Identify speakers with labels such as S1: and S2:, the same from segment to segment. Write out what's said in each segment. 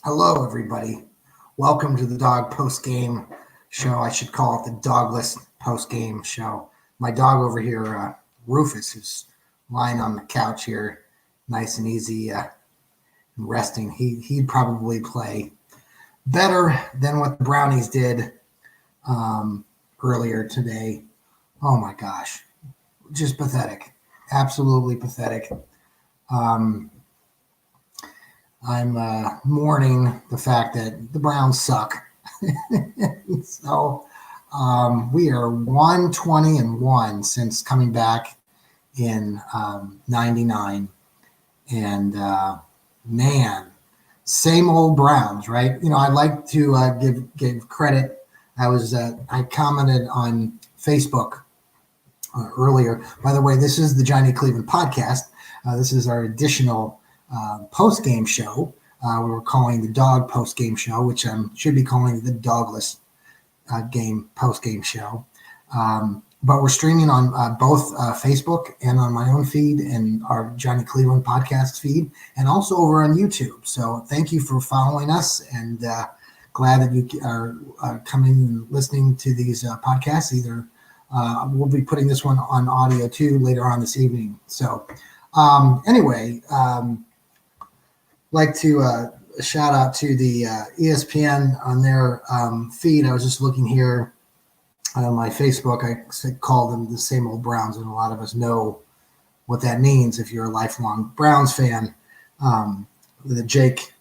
S1: Hello, everybody. Welcome to the Dog Post Game Show. I should call it the Dogless Post Game Show. My dog over here, Rufus, who's lying on the couch here, nice and easy, and resting. He'd probably play better than what the Brownies did earlier today. Oh my gosh, just pathetic, absolutely pathetic. I'm mourning the fact that the Browns suck. So we are 120-1 since coming back in '99, and man, same old Browns, right? You know, I'd like to give credit. I commented on Facebook earlier. By the way, this is the Johnny Cleveland podcast. This is our additional post game show. We were calling the Dog post game show, which I should be calling the Dogless game post game show. But we're streaming on both Facebook and on my own feed and our Johnny Cleveland podcast feed, and also over on YouTube. So thank you for following us, and glad that you are coming and listening to these podcasts. Either we'll be putting this one on audio too later on this evening. So anyway, like to shout out to the ESPN on their feed. I was just looking here on my Facebook. I call them the same old Browns, and a lot of us know what that means if you're a lifelong Browns fan. Jake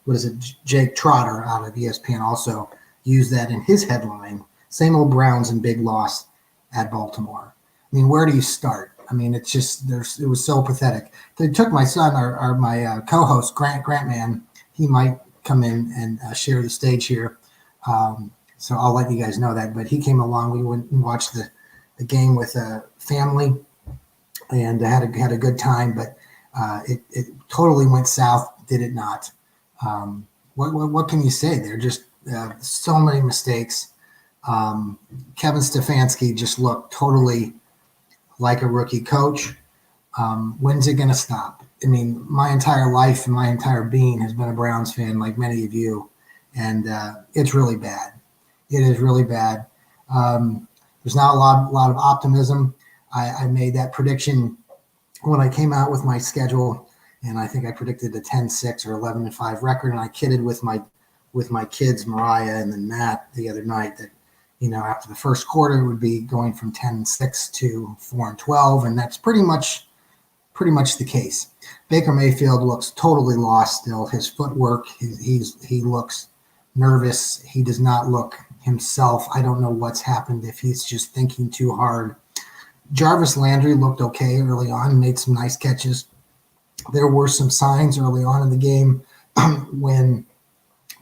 S1: Trotter out of ESPN also used that in his headline. Same old Browns and big loss at Baltimore. I mean, where do you start? I mean, it's just it was so pathetic. They took my son, or my co-host Grantman. He might come in and share the stage here, so I'll let you guys know that. But he came along. We went and watched the game with a family, and had a good time. But it totally went south. Did it not? What can you say? There just so many mistakes. Kevin Stefanski just looked totally like a rookie coach. When's it going to stop? I mean, my entire life and my entire being has been a Browns fan, like many of you, and it's really bad. It is really bad. There's not a lot of optimism. I made that prediction when I came out with my schedule, and I think I predicted a 10-6 or 11-5 record, and I kidded with my kids, Mariah and then Matt, the other night that, you know, after the first quarter, it would be going from 10-6 to 4-12, and that's pretty much the case. Baker Mayfield looks totally lost still. His footwork, he looks nervous. He does not look himself. I don't know what's happened, if he's just thinking too hard. Jarvis Landry looked okay early on, made some nice catches. There were some signs early on in the game when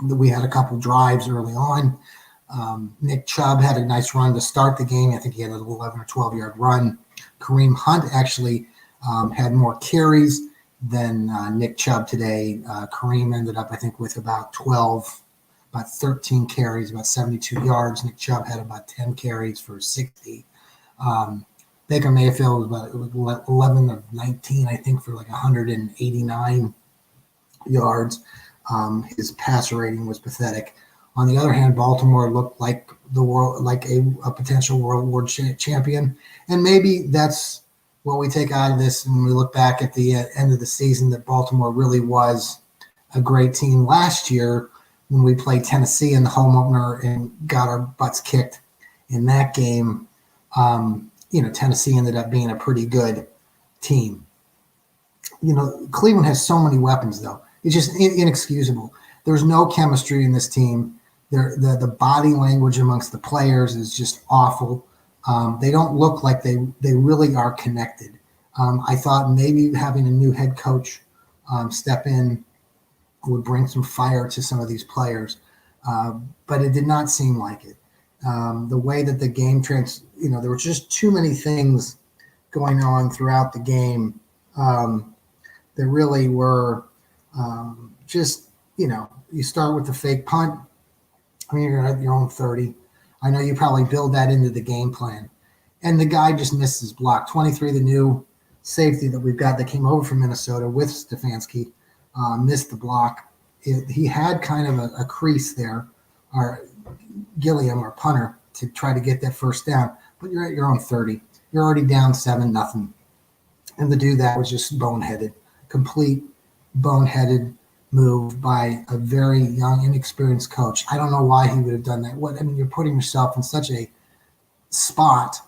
S1: we had a couple drives early on. Nick Chubb had a nice run to start the game. I think he had an 11 or 12-yard run. Kareem Hunt actually had more carries than Nick Chubb today. Kareem ended up, I think, with about 13 carries, about 72 yards. Nick Chubb had about 10 carries for 60. Baker Mayfield was about 11 of 19, I think, for like 189 yards. His passer rating was pathetic. On the other hand, Baltimore looked like a potential world champion, and maybe that's what we take out of this when we look back at the end of the season, that Baltimore really was a great team last year when we played Tennessee in the home opener and got our butts kicked in that game. Tennessee ended up being a pretty good team. Cleveland has so many weapons, though. It's just inexcusable. There's no chemistry in this team. The body language amongst the players is just awful. They don't look like they really are connected. I thought maybe having a new head coach step in would bring some fire to some of these players, but it did not seem like it. The way that the game there were just too many things going on throughout the game. There really were you start with the fake punt. I mean, you're at your own 30. I know you probably build that into the game plan. And the guy just missed his block. 23, the new safety that we've got that came over from Minnesota with Stefanski, missed the block. he had kind of a crease there, or Gilliam or punter, to try to get that first down. But you're at your own 30. You're already down 7-0. And to do that was just boneheaded, complete boneheaded move by a very young, inexperienced coach. I don't know why he would have done that. You're putting yourself in such a spot.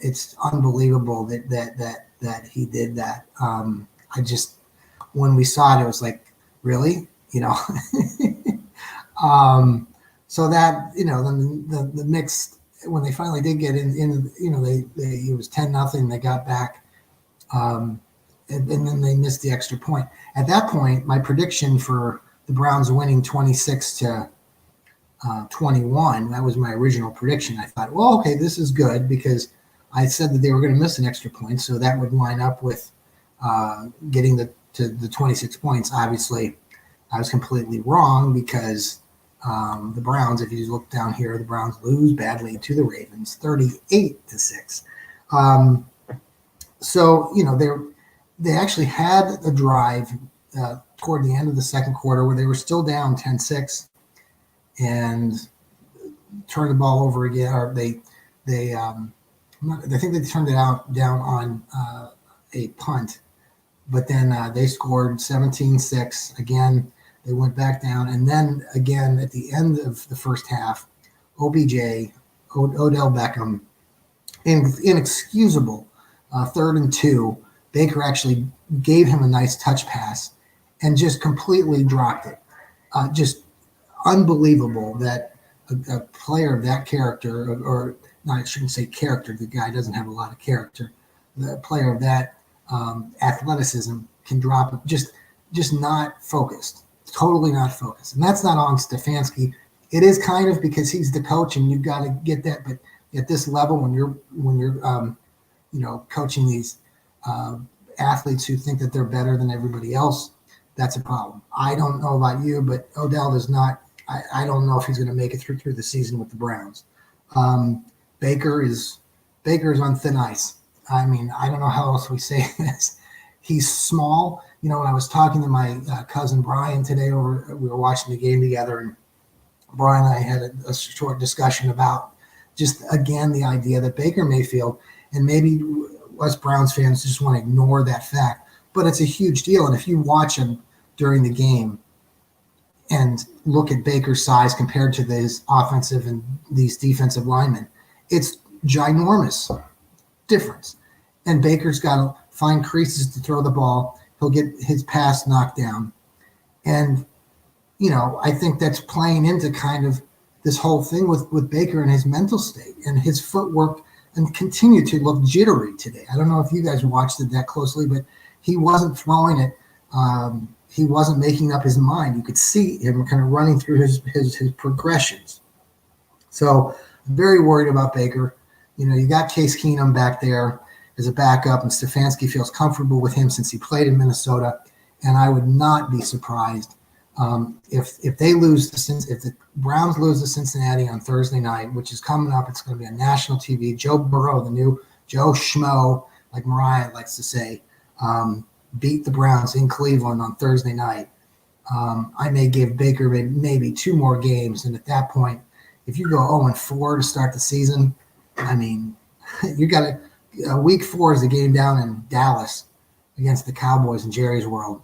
S1: It's unbelievable that he did that. When we saw it, it was like, really, so that, then the mix, when they finally did get in, it was 10-0. They got back, and then they missed the extra point. At that point, my prediction for the Browns winning 26-21, that was my original prediction. I thought, well, okay, this is good, because I said that they were going to miss an extra point, so that would line up with getting to the 26 points. Obviously, I was completely wrong, because the Browns, if you look down here, the Browns lose badly to the Ravens, 38-6. So, they actually had a drive toward the end of the second quarter where they were still down 10-6 and turned the ball over again. Or I think they turned it down on a punt, but then they scored 17-6 again. They went back down, and then again at the end of the first half, Odell Beckham, inexcusable 3rd and 2. Baker actually gave him a nice touch pass and just completely dropped it. Just unbelievable that a player of that character, or no, I shouldn't say character, the guy doesn't have a lot of character. The player of that athleticism can drop it, just not focused, totally not focused. And that's not on Stefanski. It is kind of, because he's the coach and you've got to get that. But at this level, when you're coaching these athletes who think that they're better than everybody else, that's a problem. I don't know about you, but Odell does not. I don't know if he's going to make it through the season with the Browns. Baker is on thin ice. I don't know how else we say this. He's small. When I was talking to my cousin Brian today, we were watching the game together, and Brian and I had a short discussion about just, again, the idea that Baker Mayfield, and maybe us Browns fans just want to ignore that fact, but it's a huge deal. And if you watch him during the game and look at Baker's size compared to his offensive and these defensive linemen, it's ginormous difference. And Baker's got to find creases to throw the ball. He'll get his pass knocked down. And, I think that's playing into kind of this whole thing with Baker and his mental state and his footwork, and continue to look jittery today. I don't know if you guys watched it that closely, but he wasn't throwing it. He wasn't making up his mind. You could see him kind of running through his progressions. So I'm very worried about Baker. You got Case Keenum back there as a backup, and Stefanski feels comfortable with him since he played in Minnesota. And I would not be surprised if they lose if the Browns lose to Cincinnati on Thursday night, which is coming up. It's going to be on national TV. Joe Burrow, the new Joe Schmo, like Mariah likes to say, beat the Browns in Cleveland on Thursday night. I may give Baker maybe 2 more games, and at that point, if you go 0-4 to start the season, you got week 4 is the game down in Dallas against the Cowboys in Jerry's World.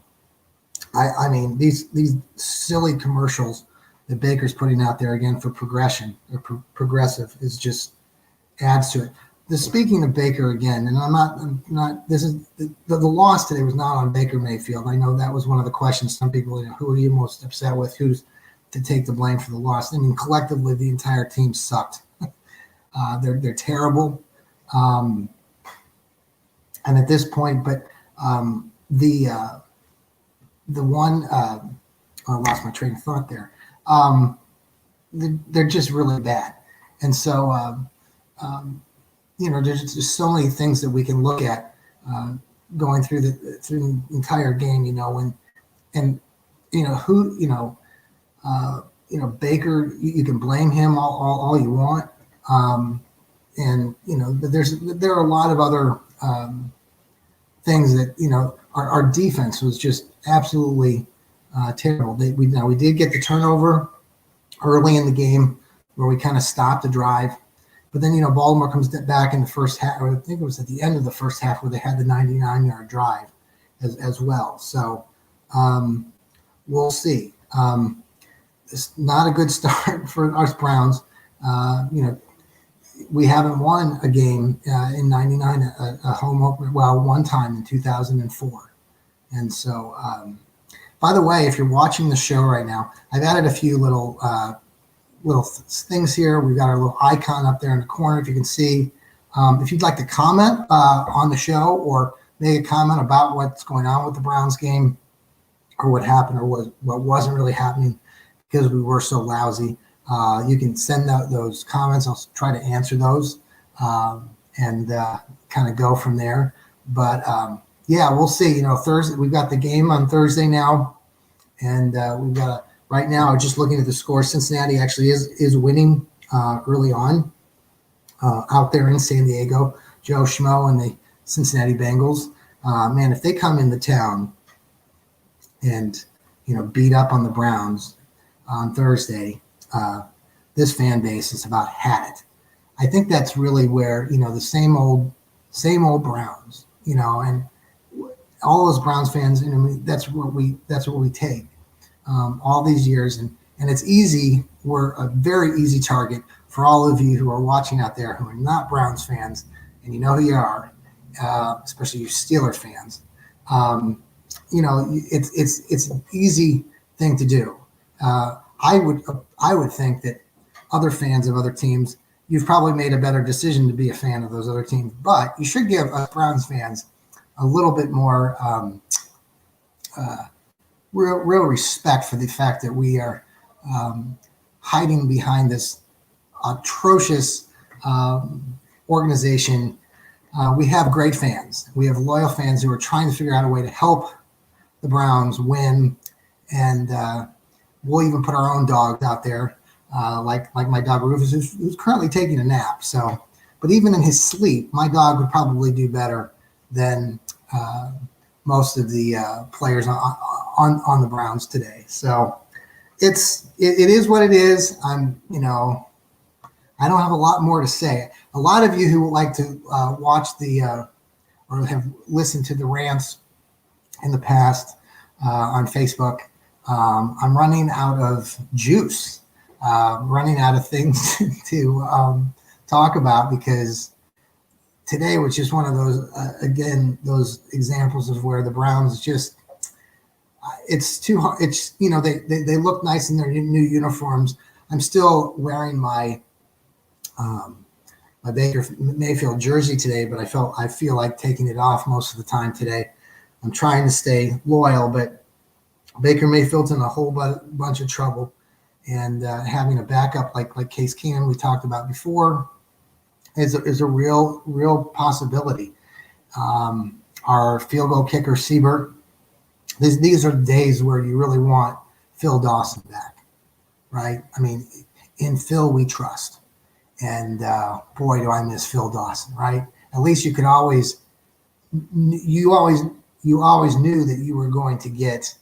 S1: These silly commercials that Baker's putting out there again for progression or progressive is just adds to it. Speaking of Baker again, and I'm not. This is the loss today was not on Baker Mayfield. I know that was one of the questions. Some people, who are you most upset with? Who's to take the blame for the loss? Collectively, the entire team sucked. They're terrible. And at this point, but the one, I lost my train of thought there. They're just really bad. And so, there's just so many things that we can look at going through the entire game, Baker, you can blame him all you want. There are a lot of other things that, our defense was just absolutely Terrible. We did get the turnover early in the game where we kind of stopped the drive. But then, Baltimore comes back in the first half, or I think it was at the end of the first half where they had the 99-yard drive as well. So we'll see. It's not a good start for us Browns. We haven't won a game in 99, a home opener, well, one time in 2004. And so, by the way, if you're watching the show right now, I've added a few little things here. We've got our little icon up there in the corner, if you can see. If you'd like to comment on the show or make a comment about what's going on with the Browns game or what happened or what wasn't really happening because we were so lousy, you can send out those comments. I'll try to answer those and kind of go from there. But yeah, we'll see. Thursday, we've got the game on Thursday now, and we've got right now, just looking at the score, Cincinnati actually is winning early on out there in San Diego. Joe Schmo and the Cincinnati Bengals. Man, if they come into town and beat up on the Browns on Thursday, this fan base has about had it. I think that's really where the same old Browns, and all those Browns fans. That's what we take. All these years, and it's easy. We're a very easy target for all of you who are watching out there who are not Browns fans, and you know who you are, especially you Steelers fans. It's an easy thing to do. I would think that other fans of other teams, you've probably made a better decision to be a fan of those other teams, but you should give us Browns fans a little bit more real respect for the fact that we are hiding behind this atrocious organization. We have great fans. We have loyal fans who are trying to figure out a way to help the Browns win, and we'll even put our own dogs out there, like my dog Rufus, who's currently taking a nap. So, but even in his sleep, my dog would probably do better than most of the players on the Browns today. So it is what it is. I don't have a lot more to say. A lot of you who would like to watch or have listened to the rants in the past on Facebook, I'm running out of juice, running out of things to talk about, because today was just one of those, those examples of where the Browns just, it's too hard. It's, they look nice in their new uniforms. I'm still wearing my Baker Mayfield jersey today, but I feel like taking it off most of the time today. I'm trying to stay loyal, but Baker Mayfield's in a whole bunch of trouble, and having a backup like Case Keenum we talked about before is a real possibility. Our field goal kicker Siebert. These are days where you really want Phil Dawson back, right? I mean, in Phil we trust. And boy, do I miss Phil Dawson, right? At least you always knew that you were going to get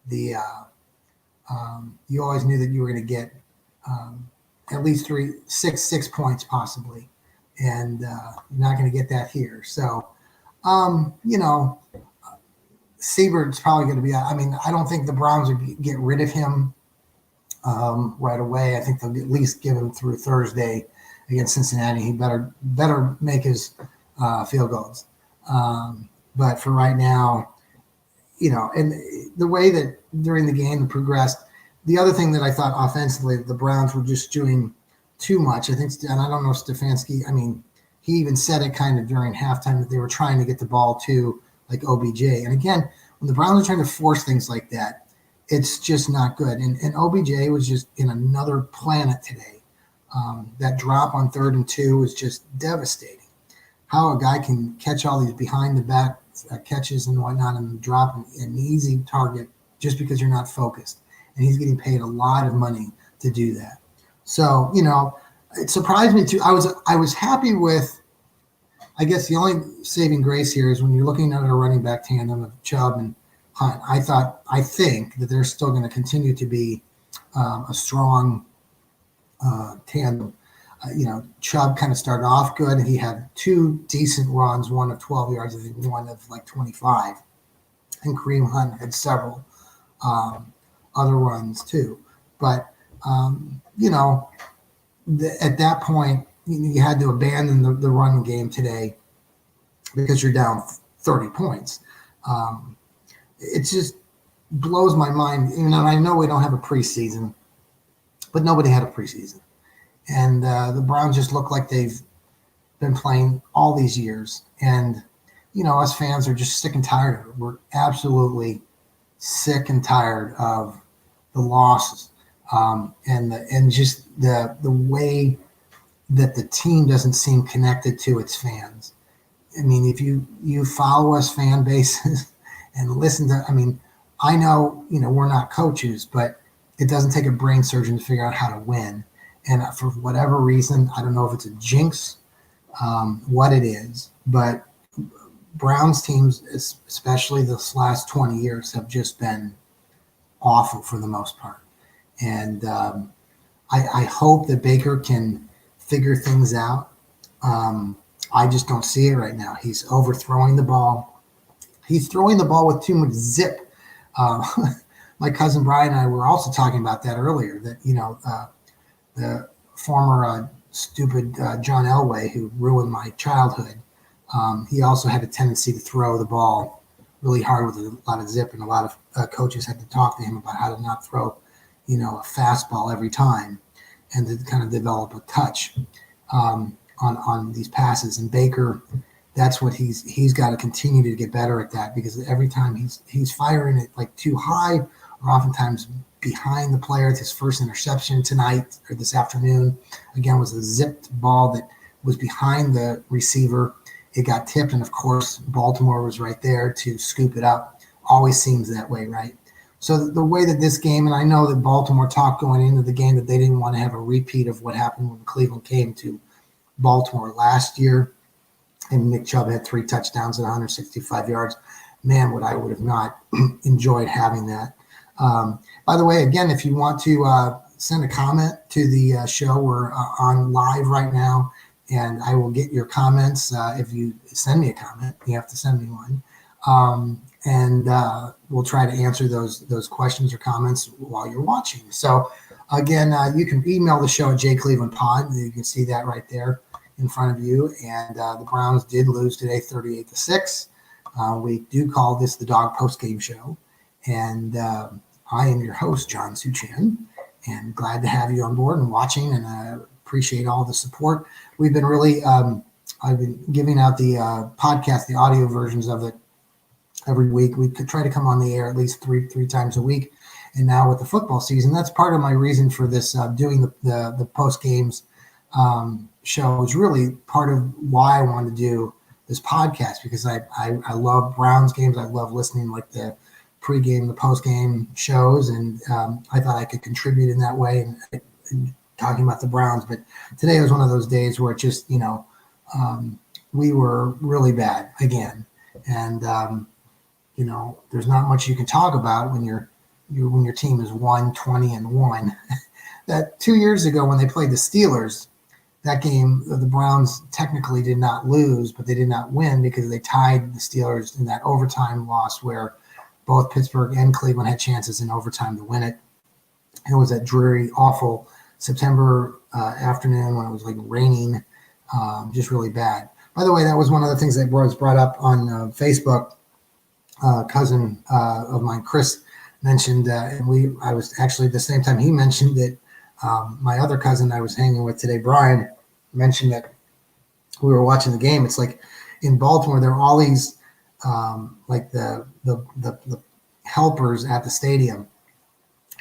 S1: you always knew that you were going to get at least 6 points possibly, and you're not going to get that here. So, Siebert's probably going to be. I mean, I don't think the Browns would get rid of him right away. I think they'll at least give him through Thursday against Cincinnati. He better make his field goals. But for right now, and the way that during the game progressed, the other thing that I thought offensively, the Browns were just doing too much. I think, and I don't know Stefanski, I mean, he even said it kind of during halftime that they were trying to get the ball to like OBJ. And again, when the Browns are trying to force things like that, it's just not good. And OBJ was just in another planet today. That drop on 3rd and 2 was just devastating. How a guy can catch all these behind the back catches and whatnot and drop an easy target just because you're not focused. And he's getting paid a lot of money to do that. So, it surprised me too. I was happy with, I guess the only saving grace here is when you're looking at a running back tandem of Chubb and Hunt. I think that they're still going to continue to be a strong tandem. Chubb kind of started off good. He had two decent runs, one of 12 yards, I think one of like 25. And Kareem Hunt had several other runs too. But, at that point, you had to abandon the running game today because you're down 30 points. It just blows my mind. I know we don't have a preseason, but nobody had a preseason. And the Browns just look like they've been playing all these years. And, us fans are just sick and tired of it. We're absolutely sick and tired of the losses and just the way that the team doesn't seem connected to its fans. I mean, if you follow us fan bases and listen to, I know, we're not coaches, but it doesn't take a brain surgeon to figure out how to win. And for whatever reason, I don't know if it's a jinx, what it is, but Browns teams, especially this last 20 years, have just been awful for the most part. And I hope that Baker can figure things out. I just don't see it right now. He's overthrowing the ball. He's throwing the ball with too much zip. My cousin Brian and I were also talking about that earlier, that, the former stupid John Elway, who ruined my childhood, he also had a tendency to throw the ball really hard with a lot of zip, and a lot of coaches had to talk to him about how to not throw, a fastball every time and to kind of develop a touch on these passes. And Baker, that's what he's got to continue to get better at that, because every time he's firing it like too high, or oftentimes behind the player. His first interception tonight or this afternoon, again, was a zipped ball that was behind the receiver. It got tipped, and of course, Baltimore was right there to scoop it up. Always seems that way, right? So the way that this game, and I know that Baltimore talked going into the game that they didn't want to have a repeat of what happened when Cleveland came to Baltimore last year, and Nick Chubb had 3 touchdowns at 165 yards. Man, would have not enjoyed having that. By the way, again, if you want to send a comment to the show, we're on live right now, and I will get your comments. If you send me a comment, you have to send me one. And we'll try to answer those questions or comments while you're watching. So, again, you can email the show at jclevelandpod. You can see that right there in front of you. And the Browns did lose today, 38-6. We do call this the Dawg Postgame Show. And I am your host, John Suchan, and glad to have you on board and watching, and appreciate all the support. We've been really, I've been giving out the podcast, the audio versions of it every week. We could try to come on the air at least three times a week. And now with the football season, that's part of my reason for this, doing the post games show is really part of why I wanted to do this podcast, because I love Browns games. I love listening like the pregame, the postgame shows, and I thought I could contribute in that way and talking about the Browns. But today was one of those days where it just, we were really bad again, and there's not much you can talk about when your team is 1-20-1. That 2 years ago when they played the Steelers, that game, the Browns technically did not lose, but they did not win because they tied the Steelers in that overtime loss where both Pittsburgh and Cleveland had chances in overtime to win it. It was that dreary, awful September afternoon when it was like raining, just really bad. By the way, that was one of the things that was brought up on Facebook. Cousin of mine, Chris, mentioned, and I was actually the same time he mentioned it. My other cousin I was hanging with today, Brian, mentioned that we were watching the game. It's like in Baltimore, there are all these like the helpers at the stadium,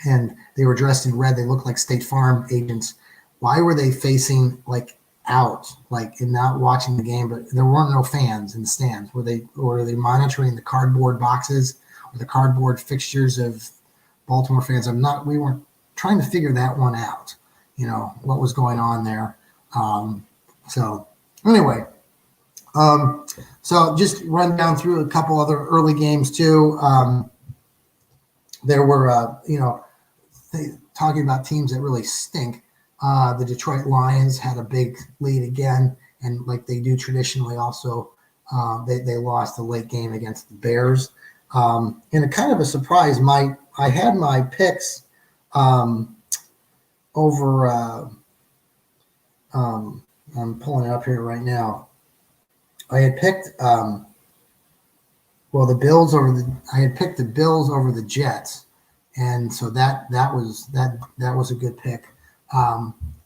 S1: and they were dressed in red. They looked like State Farm agents. Why were they facing like out, like and not watching the game? But there weren't no fans in the stands. Were they monitoring the cardboard boxes or the cardboard fixtures of Baltimore fans? We weren't trying to figure that one out, what was going on there. So anyway, so just run down through a couple other early games too. there were, talking about teams that really stink. The Detroit Lions had a big lead again, and like they do traditionally, also they lost the late game against the Bears. And a kind of a surprise, I had my picks um, over. I'm pulling it up here right now. I had picked the Bills over the. I had picked the Bills over the Jets, and so that was a good pick.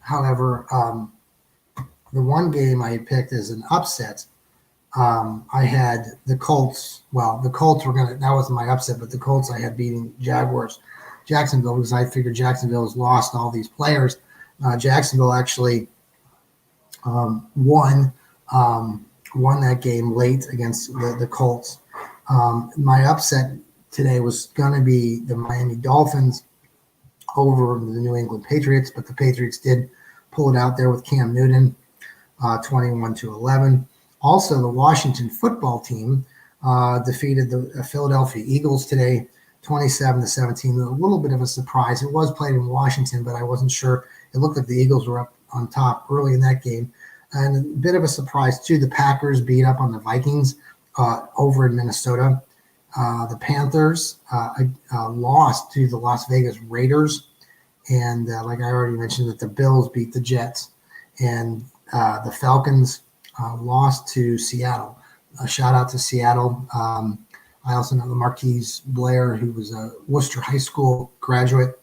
S1: However, the one game I had picked as an upset, I had the Colts. Well, the Colts were gonna. That wasn't my upset, but the Colts I had beating Jacksonville, because I figured Jacksonville has lost all these players. Jacksonville actually won that game late against the Colts. My upset today was going to be the Miami Dolphins over the New England Patriots, but the Patriots did pull it out there with Cam Newton, 21-11. Also, the Washington football team defeated the Philadelphia Eagles today, 27-17. A little bit of a surprise. It was played in Washington, but I wasn't sure. It looked like the Eagles were up on top early in that game. And a bit of a surprise, too. The Packers beat up on the Vikings over in Minnesota. The Panthers lost to the Las Vegas Raiders. And like I already mentioned, that the Bills beat the Jets. And the Falcons lost to Seattle. A shout out to Seattle. I also know the Marquise Blair, who was a Worcester High School graduate.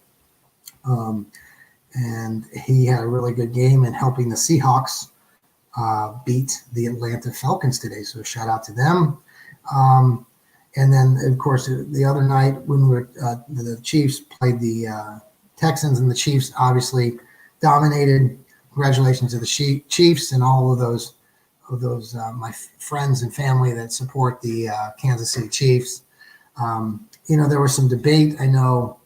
S1: And he had a really good game in helping the Seahawks beat the Atlanta Falcons today. So shout out to them. And then, of course, the other night when the Chiefs played the Texans, and the Chiefs obviously dominated. Congratulations to the Chiefs and all of those my friends and family that support the Kansas City Chiefs. There was some debate. I know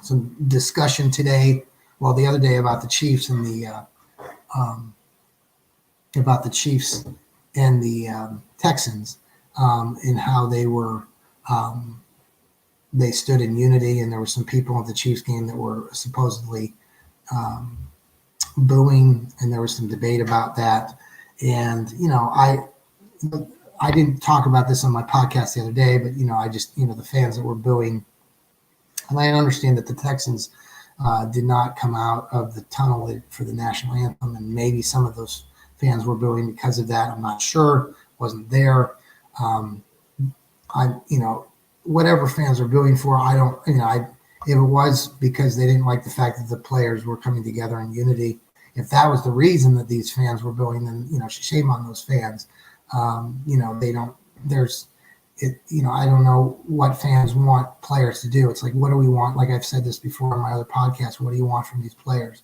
S1: some discussion today, the other day, about the Chiefs and the Texans, and how they stood in unity, and there were some people at the Chiefs game that were supposedly booing, and there was some debate about that. And I didn't talk about this on my podcast the other day, but I just the fans that were booing, and I understand that the Texans did not come out of the tunnel for the national anthem, and maybe some of those fans were booing because of that. I'm not sure. Wasn't there. Whatever fans are booing for, I don't. If it was because they didn't like the fact that the players were coming together in unity, if that was the reason that these fans were booing, then shame on those fans. They don't. There's. I don't know what fans want players to do. It's like, what do we want? Like I've said this before on my other podcast, what do you want from these players?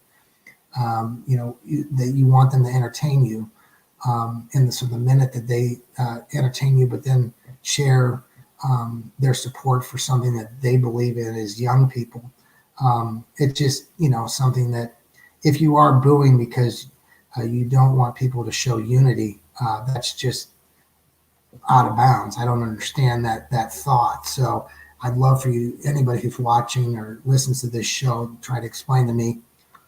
S1: That you want them to entertain you in the minute that they entertain you, but then share their support for something that they believe in as young people. It's just, something that if you are booing because you don't want people to show unity, that's just out of bounds. I don't understand that thought. So I'd love for anybody who's watching or listens to this show, try to explain to me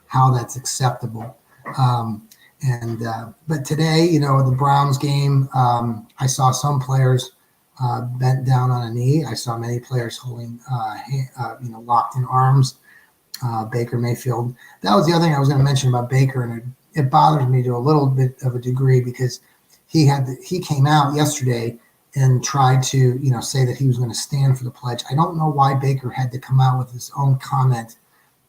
S1: how that's acceptable. But today, the Browns game, I saw some players bent down on a knee. I saw many players holding, locked in arms. Baker Mayfield. That was the other thing I was going to mention about Baker, and it bothers me to a little bit of a degree, because he came out yesterday and tried to, say that he was going to stand for the pledge. I don't know why Baker had to come out with his own comment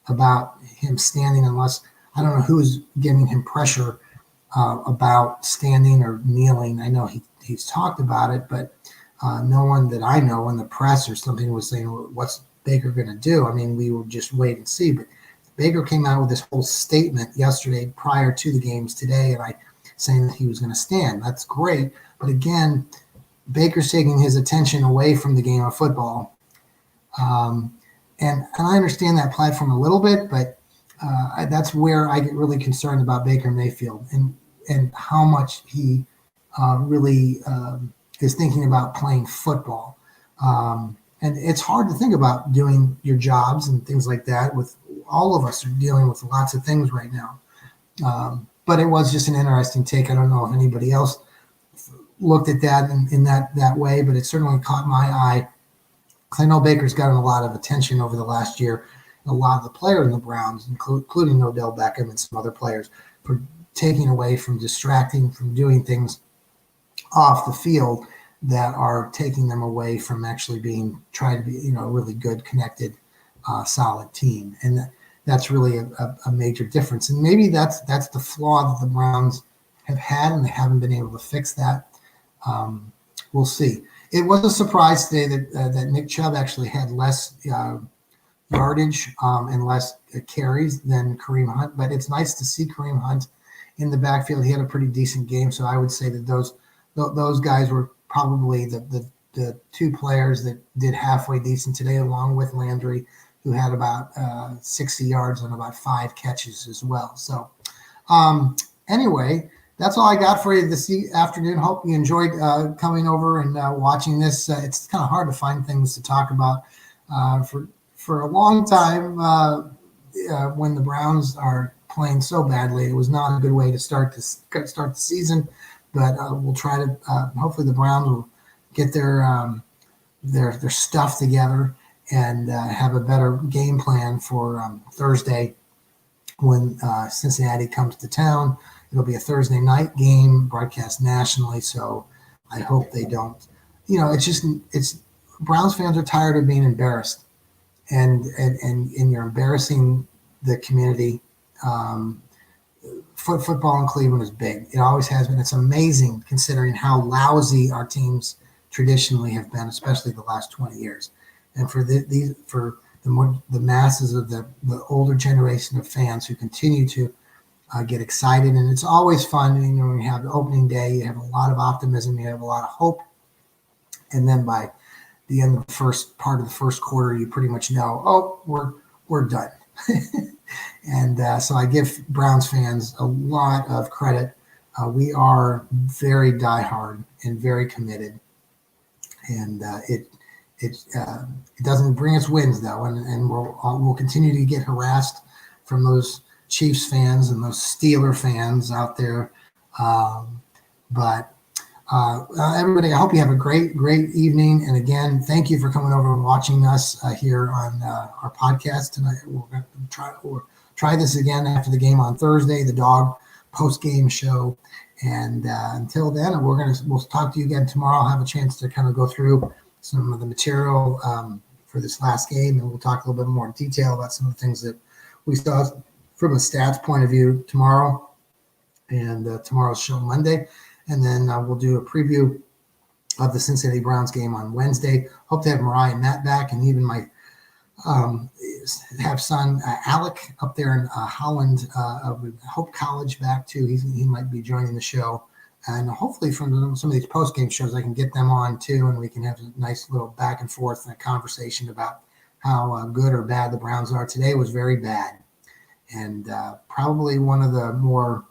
S1: about him standing, unless I don't know who's giving him pressure about standing or kneeling. I know he's talked about it, but no one that I know in the press or something was saying, well, what's Baker going to do? I mean, we will just wait and see. But Baker came out with this whole statement yesterday prior to the games today, and saying that he was going to stand. That's great. But again, Baker's taking his attention away from the game of football. And I understand that platform a little bit, but that's where I get really concerned about Baker Mayfield and how much he really is thinking about playing football. And it's hard to think about doing your jobs and things like that. With all of us are dealing with lots of things right now. But it was just an interesting take. I don't know if anybody else looked at that in that way, but it certainly caught my eye. I know Baker's gotten a lot of attention over the last year. A lot of the players in the Browns, including Odell Beckham and some other players, for taking away from distracting, from doing things off the field that are taking them away from actually trying to be, a really good, connected, solid team. And that's really a major difference. And maybe that's the flaw that the Browns have had, and they haven't been able to fix that. We'll see. It was a surprise today that Nick Chubb actually had less yardage and less carries than Kareem Hunt, but it's nice to see Kareem Hunt in the backfield. He had a pretty decent game, so I would say that those guys were probably the two players that did halfway decent today, along with Landry, who had about 60 yards on about 5 catches as well. So anyway, that's all I got for you this afternoon. Hope you enjoyed coming over and watching this. It's kind of hard to find things to talk about for a long time when the Browns are playing so badly. It was not a good way to start the season, but we'll try to. Hopefully, the Browns will get their stuff together and have a better game plan for Thursday when Cincinnati comes to town. It'll be a Thursday night game, broadcast nationally. So I hope they don't. It's Browns fans are tired of being embarrassed, and you're embarrassing the community. Football in Cleveland is big. It always has been. It's amazing considering how lousy our teams traditionally have been, especially the last 20 years. And for the masses of the older generation of fans who continue to get excited, and it's always fun. When you have the opening day, you have a lot of optimism, you have a lot of hope, and then by the end of the first part of the first quarter, you pretty much know, we're done. And so I give Browns fans a lot of credit. We are very diehard and very committed, and it doesn't bring us wins though, and we'll continue to get harassed from those Chiefs fans and those Steeler fans out there. But everybody, I hope you have a great evening. And again, thank you for coming over and watching us here on our podcast tonight. We're going to try this again after the game on Thursday, the Dawg post-game show. And until then, we'll talk to you again tomorrow. I'll have a chance to kind of go through some of the material for this last game, and we'll talk a little bit more in detail about some of the things that we saw from a stats point of view tomorrow, and tomorrow's show Monday. And then we'll do a preview of the Cincinnati Browns game on Wednesday. Hope to have Mariah and Matt back, and even my have son Alec up there in Holland of Hope College back too. He might be joining the show, and hopefully from some of these post-game shows I can get them on too, and we can have a nice little back and forth conversation about how good or bad the Browns are. Today was very bad, and probably one of the more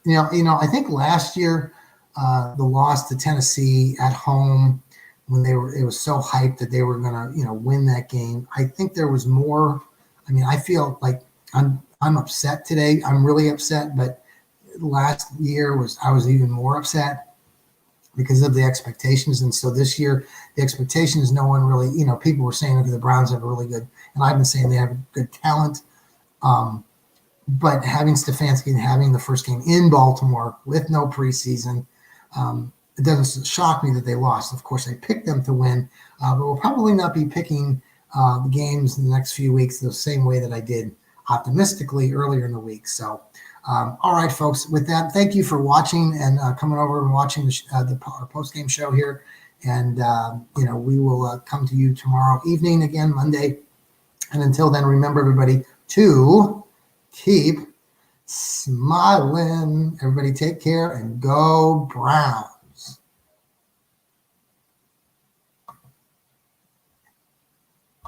S1: I think last year the loss to Tennessee at home, when it was so hyped that they were going to win that game. I think there was more. I mean, I feel like I'm upset today. I'm really upset, but last year I was even more upset because of the expectations. And so this year the expectations, no one really, people were saying, okay, the Browns have a really good, and I've been saying they have good talent. But having Stefanski and having the first game in Baltimore with no preseason, it doesn't shock me that they lost. Of course, I picked them to win, but we'll probably not be picking the games in the next few weeks the same way that I did optimistically earlier in the week. So, all right, folks, with that, thank you for watching and coming over and watching our post-game show here. And, we will come to you tomorrow evening again, Monday. And until then, remember, everybody, to keep smiling. Everybody take care and go Browns.